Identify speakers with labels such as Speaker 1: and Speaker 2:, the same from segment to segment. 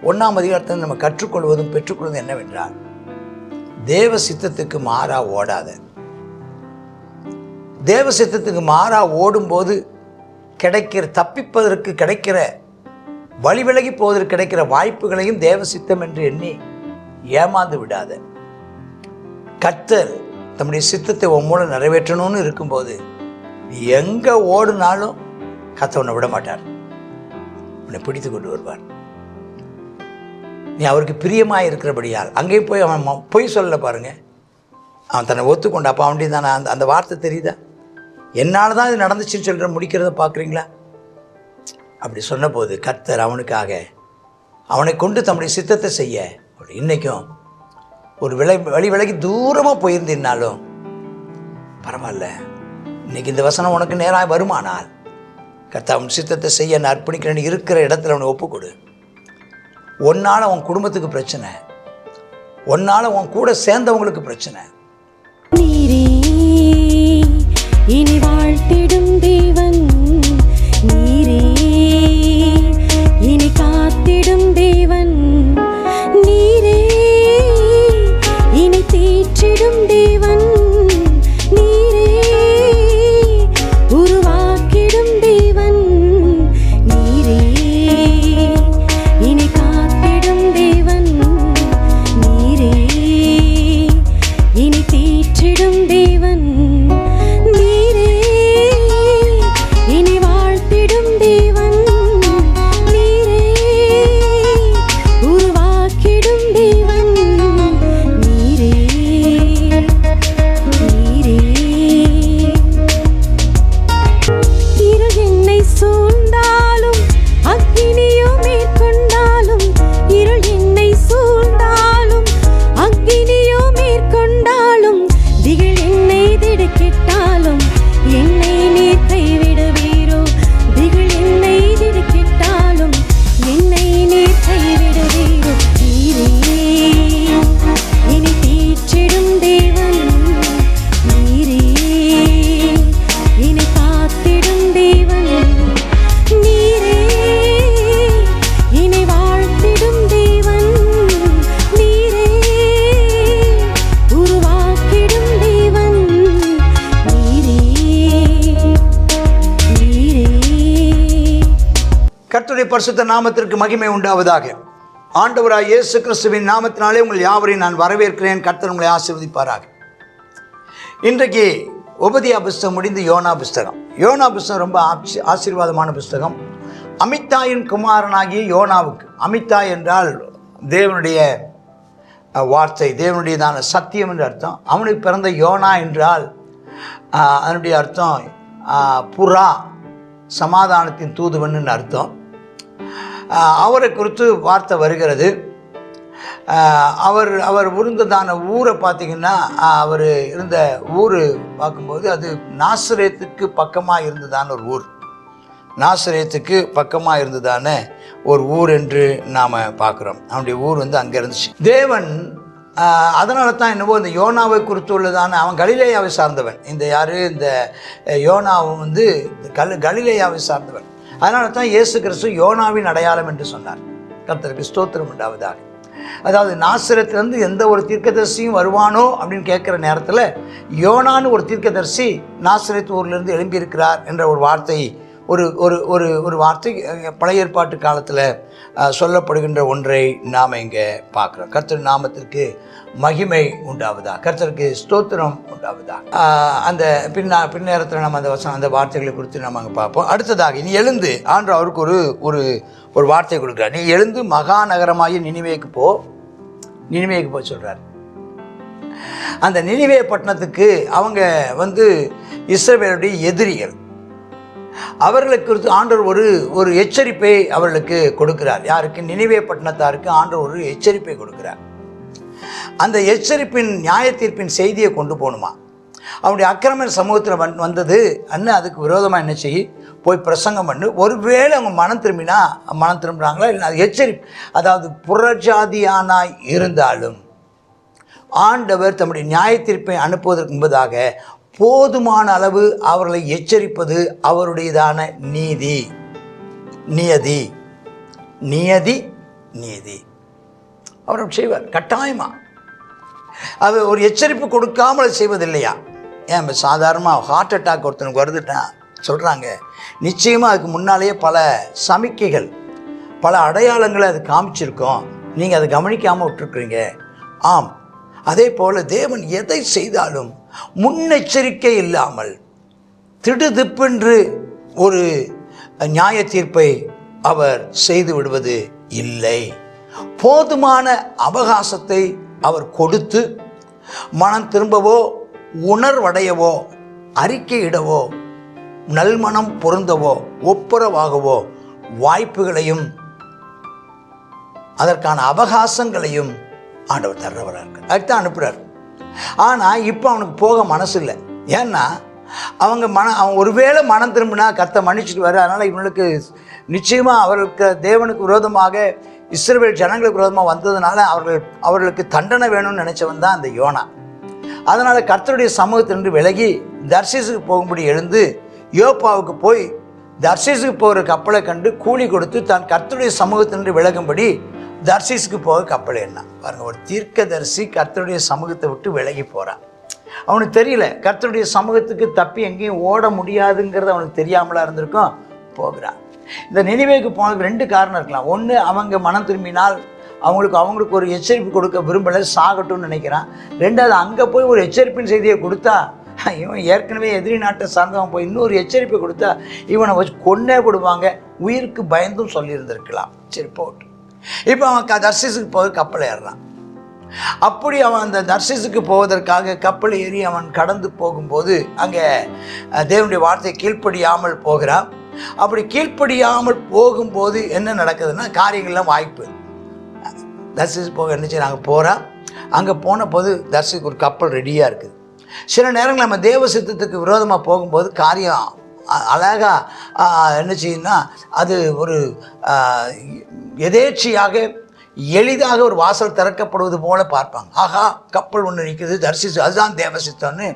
Speaker 1: 1ஆம் அதிகாரத்தில் நம்ம கற்றுக்கொள்வதும் பெற்றுக்கொள்வதும் என்னவென்றால், தேவ சித்தத்துக்கு மாறா ஓடாத. தேவ சித்தத்துக்கு மாறா ஓடும்போது தப்பிப்பதற்கு கிடைக்கிற, வழி விலகி போவதற்கு கிடைக்கிற வாய்ப்புகளையும் தேவ சித்தம் என்று எண்ணி ஏமாந்து விடாத. கர்த்தர் தம்முடைய சித்தத்தை உன் மூலம் நிறைவேற்றணும்னு இருக்கும்போது நீ எங்கே ஓடுனாலும் கர்த்தர் உன்னை விட மாட்டார், உன்னை பிடித்து கொண்டு வருவார். நீ அவருக்கு பிரியமாக இருக்கிறபடியால் அங்கேயும் போய் அவன் பொய் சொல்லலை பாருங்க, அவன் தன்னை ஒத்துக்கொண்டு. அப்போ அவன்கிட்ட தானே அந்த வார்த்தை தெரியுதா, என்னால் தான் இது நடந்துச்சுன்னு சொல்கிற முடிக்கிறத பார்க்குறீங்களா? அப்படி சொன்னபோது கர்த்தர் அவனுக்காக அவனை கொண்டு தம்முடைய சித்தத்தை செய்ய இன்றைக்கும் ஒரு வழி விலகி தூரமாக போயிருந்தீனாலும் பரவாயில்ல, இன்றைக்கி இந்த வசனம் உனக்கு நேராக வருமானால் கர்த்தர் அவன் சித்தத்தை செய்ய நான் அர்ப்பணிக்கிறேன்னு இருக்கிற இடத்துல அவனை ஒப்புக்கொடு. ஒன்னால் உன் குடும்பத்துக்கு பிரச்சனை, ஒன்னால் உன் கூட சேர்ந்தவங்களுக்கு பிரச்சனை.
Speaker 2: இனி வாழ்த்திடும் தேவன் நீரே, இனி காத்திடும் தேவன் நீரே, இனி தீற்றிடும் தேவன் நீரே, உருவாக்கிடும் தேவன் நீரே, இனி காத்திடும் தேவன் நீரே, இனி தீற்றிடும் தேவன் நீரே, இனி வாழ்த்திடும் தேவன் நீரே, உருவாக்கிடும் தேவன் நீரே, நீரே. இருள் என்னை சூழ்ந்தாலும் அக்கினியோ மேற்கொண்டாலும், இருள் என்னை சூழ்ந்தாலும் அக்கினியோ மேற்கொண்டாலும், திகில் என்னை திடுக்கிட்டாலும் என்னை நீர் கைவிடுவீரோ, திகில் என்னை திடுக்கிட்டாலும் என்னை நீர் கைவிடுவீரோ. நீரே இனி தீற்றிடும் தேவன் நீரே, இனி காத்திடும் தேவன் நீரே, இனி வாழ்த்திடும் தேவன் நீரே, உருவாக்கிடும் தேவன் நீரே, நீரே.
Speaker 1: கர்த்தருடைய பரிசுத்த நாமத்திற்கு மகிமை உண்டாவதாக. ஆண்டவராய் இயேசு கிறிஸ்துவின் நாமத்தினாலே உங்கள் யாவரையும் நான் வரவேற்கிறேன். கர்த்தர் உங்களை ஆசீர்வதிப்பாராக. இன்றைக்கு உபதியா புஸ்தகம் முடிந்து யோனா புஸ்தகம். யோனா புஸ்தகம் ரொம்ப ஆசீர்வாதமான புஸ்தகம். அமித்தாயின் குமாரனாகிய யோனாவுக்கு, அமித்தாய் என்றால் தேவனுடைய வார்த்தை, தேவனுடையதான சத்தியம் என்று அர்த்தம். அவனுக்கு பிறந்த யோனா என்றால் அதனுடைய அர்த்தம் புறா, சமாதானத்தின் தூதுவன்னு அர்த்தம். அவரை குறித்து வார்த்தை வருகிறது. அவர் இருந்ததான ஊரை பார்த்திங்கன்னா, அவர் இருந்த ஊர் பார்க்கும்போது அது நாசரேத்துக்கு பக்கமாக இருந்ததான ஒரு ஊர், நாசரேத்துக்கு பக்கமாக இருந்ததான ஒரு ஊர் என்று நாம் பார்க்குறோம். அவனுடைய ஊர் அங்கே இருந்துச்சு. தேவன் அதனால தான் என்னவோ இந்த யோனாவை குறித்து உள்ளதான, அவன் கலிலேயாவை சார்ந்தவன். இந்த யோனாவும் கலிலேயாவை சார்ந்தவன். அதனால தான் இயேசு கிறிஸ்து யோனாவின் அடையாளம் என்று சொன்னார். கர்த்தருக்கு ஸ்தோத்திரம் உண்டாவதாக. அதாவது நாசரேத்திலிருந்து எந்த ஒரு தீர்க்கதரிசியும் வருவானோ அப்படின்னு கேட்குற நேரத்தில் யோனான்னு ஒரு தீர்க்கதரிசி நாசரேத் ஊர்லேருந்து எழும்பியிருக்கிறார் என்ற ஒரு வார்த்தை, ஒரு வார்த்தை பழைய ஏற்பாட்டு காலத்தில் சொல்லப்படுகின்ற ஒன்றை நாம் இங்கே பார்க்குறோம். கர்த்தர் நாமத்திற்கு மகிமை உண்டாவதா, கர்த்தருக்கு ஸ்தோத்திரம் உண்டாவதா. அந்த பின்னேரத்தில் நம்ம அந்த வார்த்தைகளை குறித்து நம்ம அங்கே பார்ப்போம். அடுத்ததாக, நீ எழுந்து, ஆண்டு அவருக்கு ஒரு வார்த்தை கொடுக்குறார். நீ எழுந்து மகாநகரமாகி நினிவேக்கு போ சொல்கிறார். அந்த நினிவே பட்டணத்துக்கு அவங்க இஸ்ரவேலுடைய எதிரிகள். அவர்களுக்கு குறித்து ஆண்டவர் ஒரு எச்சரிப்பை அவர்களுக்கு கொடுக்கிறார். யாருக்கு? நினிவே பட்டணத்தாருக்கு ஆண்டவர் ஒரு எச்சரிப்பை கொடுக்கிறார். அந்த எச்சரிப்பின் நியாய தீர்ப்பின் செய்தியை கொண்டு போகணுமா. அவனுடைய அக்கிரம சமூகத்தில் வந்தது அண்ணன், அதுக்கு விரோதமாக என்ன செய்ய போய் பிரசங்கம் பண்ணு. ஒருவேளை அவங்க மனம் திரும்புகிறாங்களா இல்லை, அது எச்சரிப்பு. அதாவது புறஜாதியானாய் இருந்தாலும் ஆண்டவர் தம்முடைய நியாய தீர்ப்பை அனுப்புவதற்கு முன்பதாக போதுமான அளவு அவர்களை எச்சரிப்பது அவருடையதான நியதி நீதி. அவர் செய்வார் கட்டாயமா. அவர் ஒரு எச்சரிப்பு கொடுக்காமல் செய்வதில்லையா? ஏன் சாதாரணமாக ஹார்ட் அட்டாக் ஒருத்தனுக்கு வருதுன்னா சொல்கிறாங்க, நிச்சயமாக அதுக்கு முன்னாலேயே பல சமிக்கைகள், பல அடையாளங்களை அது காமிச்சிருக்கோம், நீங்கள் அதை கவனிக்காமல் விட்டுருக்குறீங்க. ஆம், அதே போல் தேவன் எதை செய்தாலும் முன்னெச்சரிக்கை இல்லாமல் திடுதிப்பென்று ஒரு நியாய தீர்ப்பை அவர் செய்து விடுவது இல்லை. போதுமான அவகாசத்தை அவர் கொடுத்து மனம் திரும்பவோ, உணர்வடையவோ, அறிக்கையிடவோ, நல்மனம் பொருந்தவோ, ஒப்புரவாகவோ வாய்ப்புகளையும் அதற்கான அவகாசங்களையும் ஆண்டவர் தர்றவராக இருக்கார். அதுதான் அனுப்புகிறார். ஆனால் இப்போ அவனுக்கு போக மனசு இல்லை. ஏன்னா அவன் ஒருவேளை மனம் திரும்பினா கர்த்தர் மன்னிச்சுட்டு வர. அதனால் இவனுக்கு நிச்சயமாக அவர்களுக்கு தேவனுக்கு விரோதமாக, இஸ்ரவேல் ஜனங்களுக்கு விரோதமாக வந்ததுனால அவர்களுக்கு தண்டனை வேணும்னு நினச்சவன் தான் அந்த யோனா. அதனால் கர்த்தருடைய சமூகத்திலிருந்து விலகி தர்சீசுக்கு போகும்படி எழுந்து யோப்பாவுக்கு போய் தர்சீசுக்கு போகிற கப்பலை கண்டு கூலி கொடுத்து தான் கர்த்தருடைய சமூகத்திலிருந்து விலகும்படி தர்சீசுக்கு போக கப்பல் என்ன பாருங்க. ஒரு தீர்க்கதரிசி கர்த்தருடைய சமூகத்தை விட்டு விலகி போகிறான். அவனுக்கு தெரியல, கர்த்தருடைய சமூகத்துக்கு தப்பி எங்கேயும் ஓட முடியாதுங்கிறது அவனுக்கு தெரியாமலா இருந்திருக்கும். போகிறான். இந்த நினிவேக்கு போனதுக்கு 2 காரணம் இருக்கலாம். ஒன்று, அவங்க மனம் திரும்பினால் அவங்களுக்கு ஒரு எச்சரிப்பு கொடுக்க விரும்பலை, சாகட்டும்னு நினைக்கிறான். 2வது, அங்கே போய் ஒரு எச்சரிப்பின் செய்தியை கொடுத்தா இவன் ஏற்கனவே எதிரி நாட்டை சார்ந்தவன் போய் இன்னொரு எச்சரிப்பை கொடுத்தா இவனை வச்சு கொன்னே போடுவாங்க, உயிருக்கு பயந்தும் சொல்லியிருந்திருக்கலாம். சரி போட்டு இப்போ அவன் தர்சீசுக்கு போக கப்பல் ஏறுறான். அப்படி அவன் அந்த தர்சீசுக்கு போவதற்காக கப்பல் ஏறி அவன் கடந்து போகும்போது அங்கே தேவனுடைய வார்த்தை கீழ்ப்படியாமல் போகிறான். அப்படி கீழ்ப்படியாமல் போகும்போது என்ன நடக்குதுன்னா காரியங்கள்லாம் வாய்ப்பு. தர்சீஸ் போக என்ன செய்ய நாங்கள் போகிறோம். அங்கே போன போது தர்சீஸுக்கு ஒரு கப்பல் ரெடியாக இருக்குது. சில நேரங்கள் நம்ம தேவ சித்தத்துக்கு விரோதமாக போகும்போது காரியம் அழகாக என்ன செய்யுன்னா அது ஒரு எதேச்சியாக எளிதாக ஒரு வாசல் திறக்கப்படுவது போல பார்ப்பாங்க. ஆகா, கப்பல் ஒன்று நிற்குது, தர்சிச்சு, அதுதான் தேவ சித்தம்னு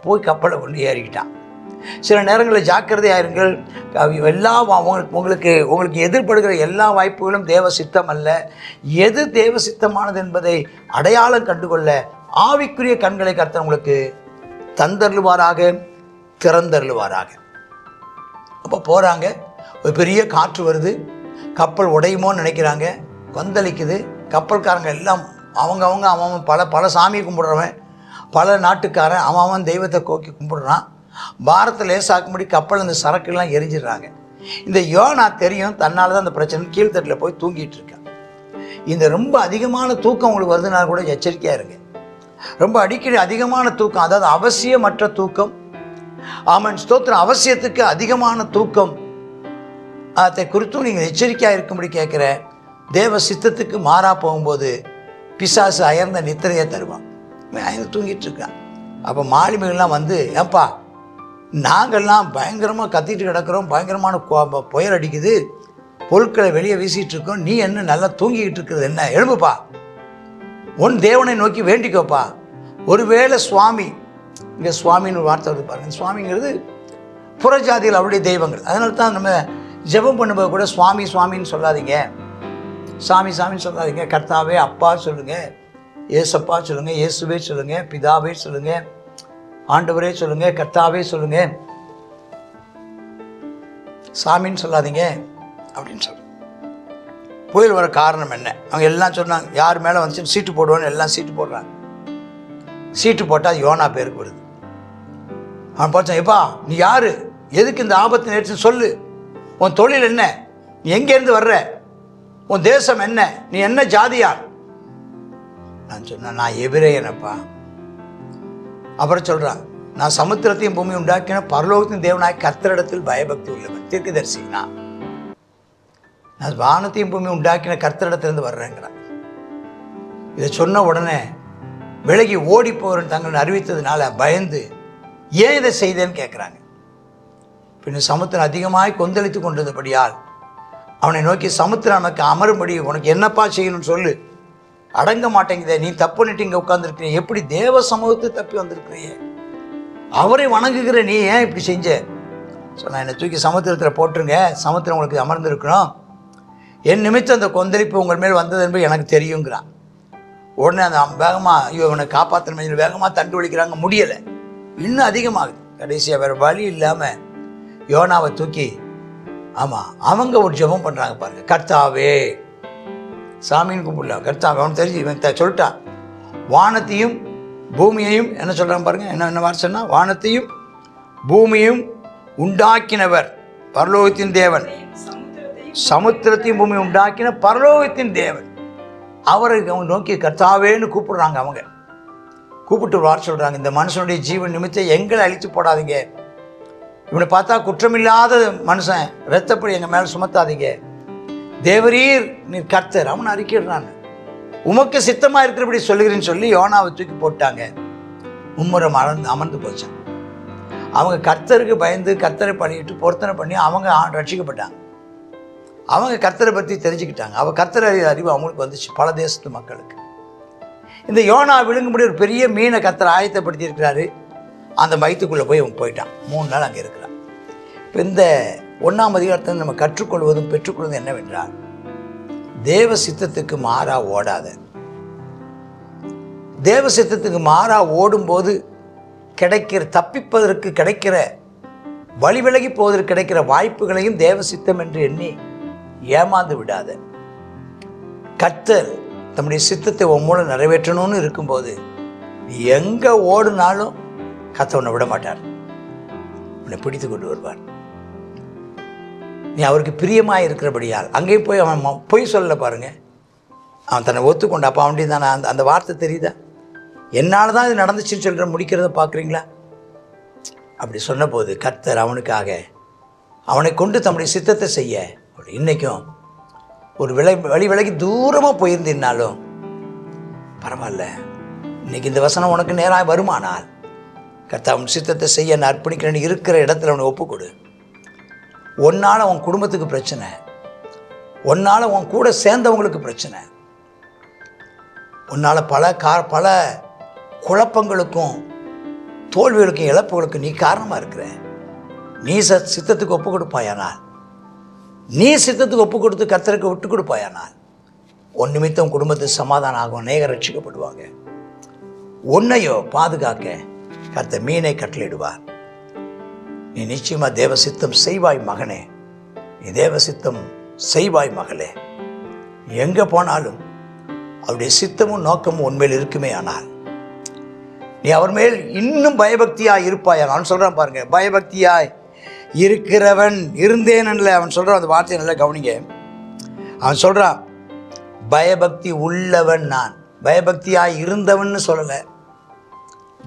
Speaker 1: போய் கப்பலை கொண்டு ஏறிக்கிட்டான். சில நேரங்களில் ஜாக்கிரதையாக இருங்கள். உங்களுக்கு எதிர்படுகிற எல்லா வாய்ப்புகளும் தேவ சித்தம் அல்ல. எது தேவ சித்தமானது என்பதை அடையாளம் கண்டுகொள்ள ஆவிக்குரிய கண்களை கர்த்தர் உங்களுக்கு தந்தருளுவாராக, திறந்தருளுவாராக. அப்போ போகிறாங்க. ஒரு பெரிய காற்று வருது, கப்பல் உடையுமோன்னு நினைக்கிறாங்க. கொந்தளிக்குது. கப்பல்காரங்க எல்லாம் அவன் பல சாமியை கும்பிடுறவன், பல நாட்டுக்காரன் அவன் தெய்வத்தை கோக்கி கும்பிடுறான். பாரத்தை லேசாக்கும்படி கப்பல் அந்த சரக்குலாம் எரிஞ்சிடுறாங்க. இந்த யோனா தெரியும் தன்னால் தான் அந்த பிரச்சனை, கீழ்த்தட்டில் போய் தூங்கிட்டு இருக்கான். இந்த ரொம்ப அதிகமான தூக்கம் உங்களுக்கு வருதுனால கூட எச்சரிக்கையாக இருங்க. ரொம்ப அடிக்கடி அதிகமான தூக்கம், அதாவது அவசியமற்ற தூக்கம். ஆமன் ஸ்தோத்திரம். அவசியத்துக்கு அதிகமான தூக்கம் அதை குறித்தும் நீங்கள் எச்சரிக்கையாக இருக்கும்படி கேட்குற. தேவ சித்தத்துக்கு மாறாக போகும்போது பிசாசு அயர்ந்த நித்திரையை தருவான். அயர்ந்து தூங்கிட்டு இருக்கான். அப்போ மாலுமிகள்லாம் வந்து, ஏப்பா நாங்கள்லாம் பயங்கரமாக கத்திட்டு கிடக்கிறோம், பயங்கரமான புயல் அடிக்குது, பொருட்களை வெளியே வீசிகிட்டு இருக்கோம், நீ என்ன நல்லா தூங்கிக்கிட்டு இருக்கிறது என்ன? எழும்புப்பா, உன் தேவனை நோக்கி வேண்டிக்கோப்பா. ஒருவேளை சுவாமி, இங்கே சுவாமின்னு ஒரு வார்த்தை வந்து பாருங்கள். சுவாமிங்கிறது புறஜாதிகள் அவருடைய தெய்வங்கள். அதனால தான் நம்ம ஜெபம் பண்ணும்போது கூட சுவாமி சுவாமின்னு சொல்லாதீங்க, சாமி சாமின்னு சொல்லாதீங்க. கர்த்தாவே அப்பா சொல்லுங்கள், ஏசப்பா சொல்லுங்கள், இயேசுவே சொல்லுங்கள், பிதாவே சொல்லுங்கள், ஆண்டவரே சொல்லுங்கள், கர்த்தாவே சொல்லுங்கள், சாமின்னு சொல்லாதீங்க அப்படின்னு சொல்லுங்கள். புயல் வர காரணம் என்ன? அவங்க எல்லாம் சொன்னாங்க, யார் மேலே வந்துச்சு சீட்டு போடுவோன்னு எல்லாம் சீட்டு போடுறாங்க. சீட்டு போட்டால் யோனா பேருக்கு வருது. அவன் பார்த்தான், எப்பா நீ யார், எதுக்கு இந்த ஆபத்து நேற்று சொல்லு, உன் தொழில் என்ன, நீ எங்கேருந்து வர்ற, உன் தேசம் என்ன, நீ என்ன ஜாதியார்? நான் சொன்னேன், நான் எபிரேயனப்பா. அப்புறம் சொல்கிறான், நான் சமுத்திரத்தையும் பூமி உண்டாக்கின பரலோகத்தின் தேவனாய் கர்த்தரிடத்தில் பயபக்தி உள்ளவன், தீர்க்கதரிசி. நான் வானத்தையும் பூமி உண்டாக்கின கர்த்தரிடத்திலிருந்து வர்றேங்கிறான். இதை சொன்ன உடனே விலகி ஓடி போகிறேன் தங்களை அறிவித்ததுனால பயந்து ஏன் இதை செய்தேன்னு கேட்குறாங்க. பின்ன சமுத்திரம் அதிகமாய் கொந்தளித்து கொண்டிருந்தபடியால் அவனை நோக்கி, சமுத்திரம் நமக்கு அமரும்படி உனக்கு என்னப்பா செய்யணும்னு சொல்லு, அடங்க மாட்டேங்குதே, நீ தப்பு பண்ணிட்டு இங்கே உட்காந்துருக்கிற, எப்படி தேவ சமூகத்தை தப்பி வந்திருக்கிறிய, அவரை வணங்குகிற நீ ஏன் இப்படி செஞ்ச? சொன்ன, என்னை தூக்கி சமுத்திரத்தில் போட்டுருங்க, சமுத்திரம் உங்களுக்கு அமர்ந்திருக்கணும், என் நிமித்தம் அந்த கொந்தளிப்பு உங்கள் மேல் வந்தது என்பது எனக்கு தெரியுங்கிறான். உடனே அந்த வேகமாக இவனை காப்பாற்றணும் வேகமாக தண்டு வலிக்கிறாங்க, முடியலை, இன்னும் அதிகமாகுது. கடைசியாக வேறு வழி இல்லாமல் யோனாவை தூக்கி, ஆமாம், அவங்க ஒரு ஜெபம் பண்ணுறாங்க பாருங்கள். கர்த்தாவே, சாமின்னு கூப்பிடல, கர்த்தாவே. அவனுக்கு தெரிஞ்சு இவன் சொல்லிட்டான், வானத்தையும் பூமியையும் என்ன சொல்கிறாங்க பாருங்கள், என்ன வார்த்தை சொன்னால், வானத்தையும் பூமியையும் உண்டாக்கினவர் பரலோகத்தின் தேவன், சமுத்திரத்தையும் பூமியை உண்டாக்கின பரலோகத்தின் தேவன், அவரை அவங்க நோக்கி கர்த்தாவேன்னு கூப்பிடுறாங்க. அவங்க கூப்பிட்டு ஒரு வார்த்தை சொல்கிறாங்க, இந்த மனுஷனுடைய ஜீவன் நிமித்தம் எங்களை அழித்து போடாதீங்க, இவனை பார்த்தா குற்றமில்லாத மனுஷன், இரத்தப்படி எங்கள் மேலே சுமத்தாதீங்க, தேவரீர் நீர் கர்த்தர். அவனை அறிக்கிடுறான், உமக்கு சித்தமாக இருக்கிறபடி சொல்லுகிறேன்னு சொல்லி யோனாவை தூக்கி போட்டாங்க. மும்முரம் அமர்ந்து போச்சான். அவங்க கர்த்தருக்கு பயந்து கர்த்தரை பண்ணிட்டு பொருத்தனை பண்ணி அவங்க ரட்சிக்கப்பட்டாங்க. அவங்க கர்த்தரை பற்றி தெரிஞ்சுக்கிட்டாங்க. அவள் கர்த்தர் அறிவு அவங்களுக்கு வந்துச்சு, பல தேசத்து மக்களுக்கு. இந்த யோனா விழுங்கும்படி ஒரு பெரிய மீனை கர்த்தரை ஆயத்தப்படுத்தி இருக்கிறாரு. அந்த வயிற்றுக்குள்ளே போய் அவன் போயிட்டான். 3 நாள் அங்கே இருக்கிறான். இப்போ இந்த 1ஆம் அதிகாரத்தில் நம்ம கற்றுக்கொள்வதும் பெற்றுக்கொள்வதும் என்னவென்றால், தேவ சித்தத்துக்கு மாறா ஓடாத. தேவ சித்தத்துக்கு மாறா ஓடும்போது தப்பிப்பதற்கு கிடைக்கிற, வழி விலகி போவதற்கு கிடைக்கிற வாய்ப்புகளையும் தேவ சித்தம் என்று எண்ணி ஏமாந்து விடாத. கர்த்தர் தம்முடைய சித்தத்தை உன் மூலம் நிறைவேற்றணும்னு இருக்கும்போது நீ எங்கே ஓடுனாலும் கர்த்தர் உன்னை விட மாட்டார், உன்னை பிடித்து கொண்டு வருவார். நீ அவருக்கு பிரியமாக இருக்கிறபடியால் அங்கேயும் போய் அவன் பொய் சொல்லலை பாருங்க. அவன் தன்னை ஒத்துக்கொண்டு, அப்போ அவன்கிட்ட தானே அந்த வார்த்தை தெரியுதா, என்னால் தான் இது நடந்துச்சுன்னு சொல்கிற முடிக்கிறத பார்க்குறீங்களா? அப்படி சொன்னபோது கர்த்தர் அவனுக்காக அவனை கொண்டு தம்முடைய சித்தத்தை செய்ய, இன்றைக்கும் ஒரு வழி விலகி தூரமாக போயிருந்திருந்தாலும் பரவாயில்ல, இன்றைக்கி இந்த வசனம் உனக்கு நேராக வருமானால் கர்த்தர் அவன் சித்தத்தை செய்ய நான் அர்ப்பணிக்கிறேன்னு இருக்கிற இடத்துல அவனை ஒப்புக்கொடு. ஒன்னால் உன் குடும்பத்துக்கு பிரச்சனை, ஒன்னால் உன் கூட சேர்ந்தவங்களுக்கு பிரச்சனை, உன்னால் பல குழப்பங்களுக்கும் தோல்விகளுக்கும் இழப்புகளுக்கும் நீ காரணமாக இருக்கிற. நீ சித்தத்துக்கு ஒப்பு கொடுப்பாயானால், நீ சித்தத்துக்கு ஒப்பு கொடுத்து கர்த்தருக்கு விட்டு கொடுப்பாயானால், உன் நிமித்தம் குடும்பத்துக்கு சமாதானம் ஆகும், அநேகர் ரட்சிக்கப்படுவாங்க. உன்னையோ பாதுகாக்க கர்த்தர் மீனை கட்டளையிடுவார். நீ நிச்சயமாக தேவ சித்தம் செய்வாய் மகனே, நீ தேவ சித்தம் செய்வாய் மகளே. எங்கே போனாலும் அவருடைய சித்தமும் நோக்கமும் உண்மையில் இருக்குமே ஆனால் நீ அவர் மேல் இன்னும் பயபக்தியாய் இருப்பாய். அவன் சொல்கிறான் பாருங்க, பயபக்தியாய் இருக்கிறவன் இருந்தேன்ல அவன் சொல்கிறான். அந்த வார்த்தையை நல்லா கவனிங்க. அவன் சொல்கிறான், பயபக்தி உள்ளவன் நான். பயபக்தியாய் இருந்தவன் சொல்லலை,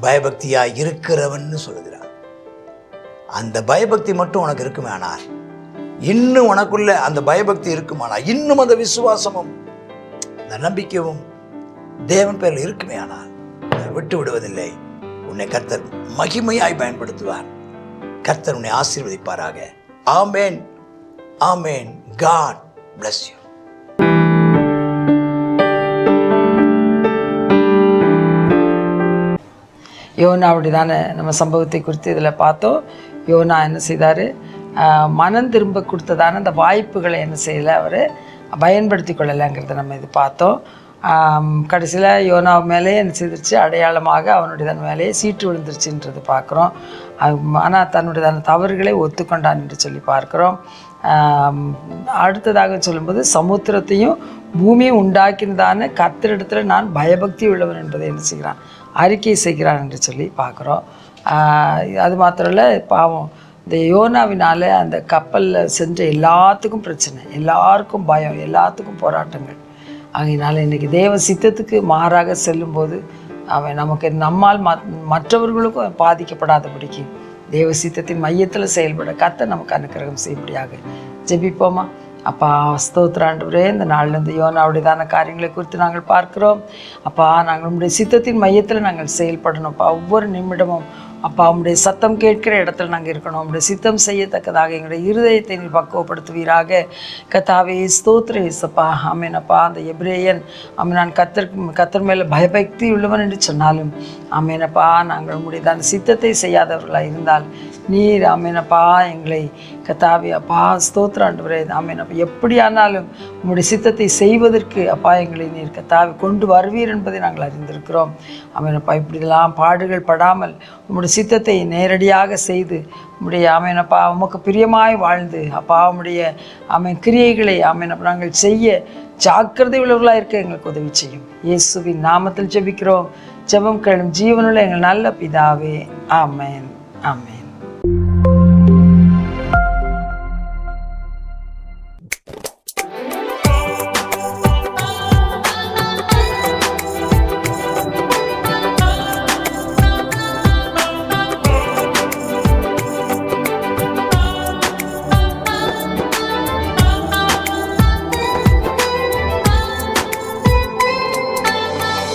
Speaker 1: பயபக்தியாய் இருக்கிறவன் சொல்லுகிறான். அந்த பயபக்தி மட்டும் உனக்கு இருக்குமே ஆனால், இன்னும் உனக்குள்ள அந்த பயபக்தி இருக்குமானால், இன்னும் அந்த விசுவாசமும் அந்த நம்பிக்கையும் தேவன் பேரில் இருக்குமே ஆனால் விட்டு விடுவதில்லை. உன்னை கர்த்தர் மகிமையாய் பயன்படுத்துவார். கர்த்தர் உன்னை ஆசீர்வதிப்பாராக. ஆமென், ஆமென். God bless you.
Speaker 3: யோனாவுடைய தானே நம்ம சம்பவத்தை குறித்து இதில் பார்த்தோம். யோனா என்ன செய்தார், மனம் திரும்ப கொடுத்ததான அந்த வாய்ப்புகளை என்ன செய்யலை, அவர் பயன்படுத்தி கொள்ளலைங்கிறத நம்ம இது பார்த்தோம். கடைசியில் யோனா மேலே என்ன செய்திருச்சு, அடையாளமாக அவனுடைய மேலேயே சீட்டு விழுந்துருச்சுன்றது பார்க்குறோம். ஆனால் தன்னுடைய தவறுகளை ஒத்துக்கொண்டான் என்று சொல்லி பார்க்குறோம். அடுத்ததாக சொல்லும்போது, சமுத்திரத்தையும் பூமியும் உண்டாக்கினதான கர்த்தரிடத்தில் நான் பயபக்தி உள்ளவன் என்பதை என்ன செய்கிறான், அறிக்கை செய்கிறான் என்று சொல்லி பார்க்குறோம். அது மாத்திரம் இல்லை, பாவம் இந்த யோனாவினால் அந்த கப்பலில் சென்ற எல்லாத்துக்கும் பிரச்சனை, எல்லாருக்கும் பயம், எல்லாத்துக்கும் போராட்டங்கள். ஆகையினால இன்றைக்கி தேவ சித்தத்துக்கு மாறாக செல்லும்போது அவன் நமக்கு நம்மால் மற்றவர்களுக்கும் பாதிக்கப்படாதபடிக்கு தேவ சித்தத்தின் மையத்தில் செயல்பட கர்த்தர் நமக்கு அனுக்கிரகம் செய்யும்படியாக ஜெபிப்போமா. அப்பா, ஸ்தோத்திரம் ஆண்டவரே, இந்த நாள்லேருந்து யோனாவுடையதான காரியங்களை குறித்து நாங்கள் பார்க்குறோம். அப்பா, நாங்கள் உங்களுடைய சித்தத்தின் மையத்தில் நாங்கள் செயல்படணும்ப்பா. ஒவ்வொரு நிமிடமும் அப்பா உம்முடைய சத்தம் கேட்கிற இடத்துல நாங்கள் இருக்கணும். உம்முடைய சித்தம் செய்யத்தக்கதாக எங்களுடைய இருதயத்தை நீர் பக்குவப்படுத்துவீராக. கர்த்தாவே, ஸ்தோத்திரம் இயேசப்பா. ஆமேனப்பா. அந்த எபிரேயன் நான் கர்த்தர் மேலே பயபக்தி உள்ளவன் என்று சொன்னாலும் ஆமேனப்பா, நாங்கள் உம்முடைய தான் சித்தத்தை செய்யாதவர்களாக இருந்தால் நீர் ஆமேனப்பா எங்களை கர்த்தாவே அப்பா ஸ்தோத்திரம் ஆண்டவரே. ஆமென். அப்போ எப்படியானாலும் உம்முடைய சித்தத்தை செய்வதற்கு அப்பா எங்களை நீர் கர்த்தாவே கொண்டு வருவீர் என்பதை நாங்கள் அறிந்திருக்கிறோம். ஆமென் அப்பா. இப்படியெல்லாம் பாடுகள் படாமல் உம்முடைய சித்தத்தை நேரடியாக செய்து உம்முடைய ஆமென் அப்பா உமக்கு பிரியமாய் வாழ்ந்து அப்பா உம்முடைய ஆமென் கிரியைகளை ஆமென் அப்பா நாங்கள் செய்ய ஜாக்கிரதை உள்ளவர்களாக இருக்க எங்களுக்கு உதவி செய்யும். இயேசுவின் நாமத்தில் ஜெபிக்கிறோம். ஜெபம் கேளும் ஜீவனுள்ள எங்கள் நல்ல பிதாவே. ஆமென். ஆமென்.